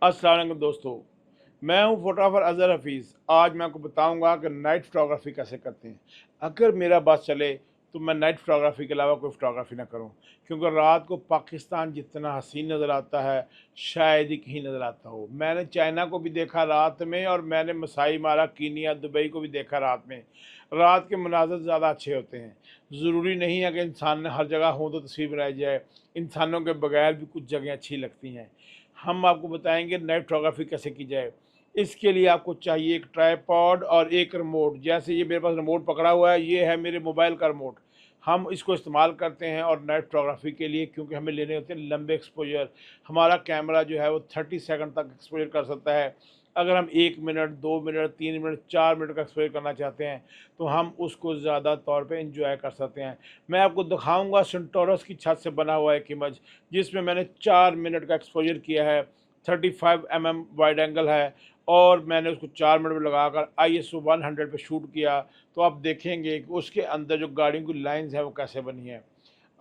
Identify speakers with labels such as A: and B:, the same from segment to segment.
A: अस्सलाम वालेकुम दोस्तों, मैं हूं फोटोग्राफर अज़हर हफीज़। आज मैं आपको बताऊंगा कि नाइट फोटोग्राफी कैसे करते हैं। अगर मेरा बात चले तो मैं नाइट फोटोग्राफी के अलावा कोई फोटोग्राफी ना करूं, क्योंकि रात को पाकिस्तान जितना हसीन नज़र आता है शायद ही कहीं नज़र आता हो। मैंने चाइना को भी देखा रात में, और मैंने मसाई मारा, कीनिया, दुबई को भी देखा रात में। रात के मनाज़र ज़्यादा अच्छे होते हैं। ज़रूरी नहीं है कि इंसान हर जगह हो तो तस्वीर बनाई जाए, इंसानों के बगैर भी कुछ जगह अच्छी लगती हैं। हम आपको बताएंगे नाइट फोटोग्राफी कैसे की जाए। इसके लिए आपको चाहिए एक ट्राइपॉड और एक रिमोट। जैसे ये मेरे पास रिमोट पकड़ा हुआ है, ये है मेरे मोबाइल का रिमोट। हम इसको इस्तेमाल करते हैं और नाइट फोटोग्राफी के लिए, क्योंकि हमें लेने होते हैं लंबे एक्सपोजर। हमारा कैमरा जो है वो 30 सेकंड तक एक्सपोजर कर सकता है। अगर हम 1 मिनट, 2 मिनट, 3 मिनट, 4 मिनट का एक्सपोजर करना चाहते हैं तो हम उसको ज़्यादा तौर पे इंजॉय कर सकते हैं। मैं आपको दिखाऊंगा सेंटोरस की छत से बना हुआ एक इमेज, जिसमें मैंने 4 मिनट का एक्सपोजर किया है। 35 mm वाइड एंगल है, और मैंने उसको 4 मिनट में लगाकर ISO 100 पे शूट किया। तो आप देखेंगे कि उसके अंदर जो गाड़ियों की लाइंस हैं वो कैसे बनी है।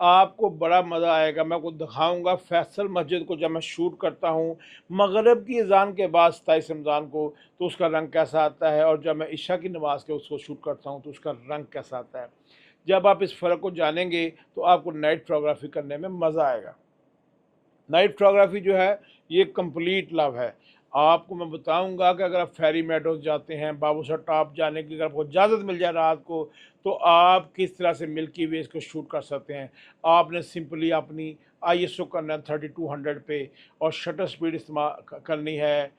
A: आपको बड़ा मज़ा आएगा। मैं आपको दिखाऊंगा फैसल मस्जिद को जब मैं शूट करता हूँ मगरिब की अजान के बाद 27 रमज़ान को, तो उसका रंग कैसा आता है, और जब मैं इशा की नमाज के उसको शूट करता हूँ तो उसका रंग कैसा आता है। जब आप इस फ़र्क को जानेंगे तो आपको नाइट फोटोग्राफी करने में मज़ा आएगा। नाइट फोटोग्राफी जो है ये कंप्लीट लव है। आपको मैं बताऊंगा कि अगर आप फेरी मेडोज जाते हैं, बाबूसर टॉप जाने की अगर आपको इजाज़त मिल जाए रात को, तो आप किस तरह से मिल्की वेज को शूट कर सकते हैं। आपने सिंपली अपनी ISO करना है 3200 पे, और शटर स्पीड इस्तेमाल करनी है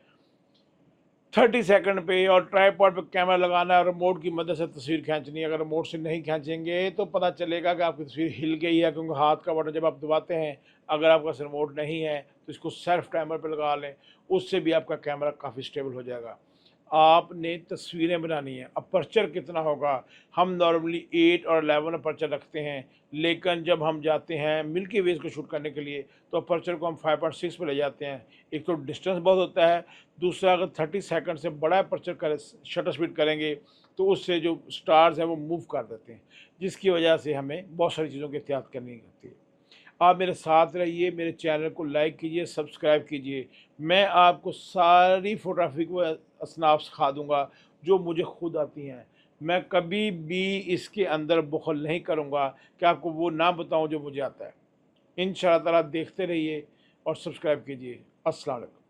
A: 30 सेकंड पे, और ट्राईपॉड पे कैमरा लगाना है और रिमोट की मदद से तस्वीर खींचनी है। अगर रिमोट से नहीं खींचेंगे तो पता चलेगा कि आपकी तस्वीर हिल गई है, क्योंकि हाथ का बटन जब आप दबाते हैं, अगर आपके पास रिमोट नहीं है तो इसको सेल्फ टाइमर पे लगा लें, उससे भी आपका कैमरा काफ़ी स्टेबल हो जाएगा। आपने तस्वीरें बनानी है। अपर्चर कितना होगा? हम नॉर्मली 8 और 11 अपर्चर रखते हैं, लेकिन जब हम जाते हैं मिल्की वेज को शूट करने के लिए तो अपर्चर को हम 5.6 पे ले जाते हैं। एक तो डिस्टेंस बहुत होता है, दूसरा अगर 30 सेकंड से बड़ा अपर्चर करें, शटर स्पीड करेंगे, तो उससे जो स्टार्स हैं वो मूव कर देते हैं, जिसकी वजह से हमें बहुत सारी चीज़ों की एहतियात करनी होती है। आप मेरे साथ रहिए, मेरे चैनल को लाइक कीजिए, सब्सक्राइब कीजिए। मैं आपको सारी फ़ोटोग्राफ़ी को असनाफ सिखा दूँगा जो मुझे खुद आती हैं। मैं कभी भी इसके अंदर बुख़ल नहीं करूँगा कि आपको वो ना बताऊँ जो मुझे आता है। इंशाअल्लाह ताला देखते रहिए और सब्सक्राइब कीजिए। अस्सलाम वालेकुम।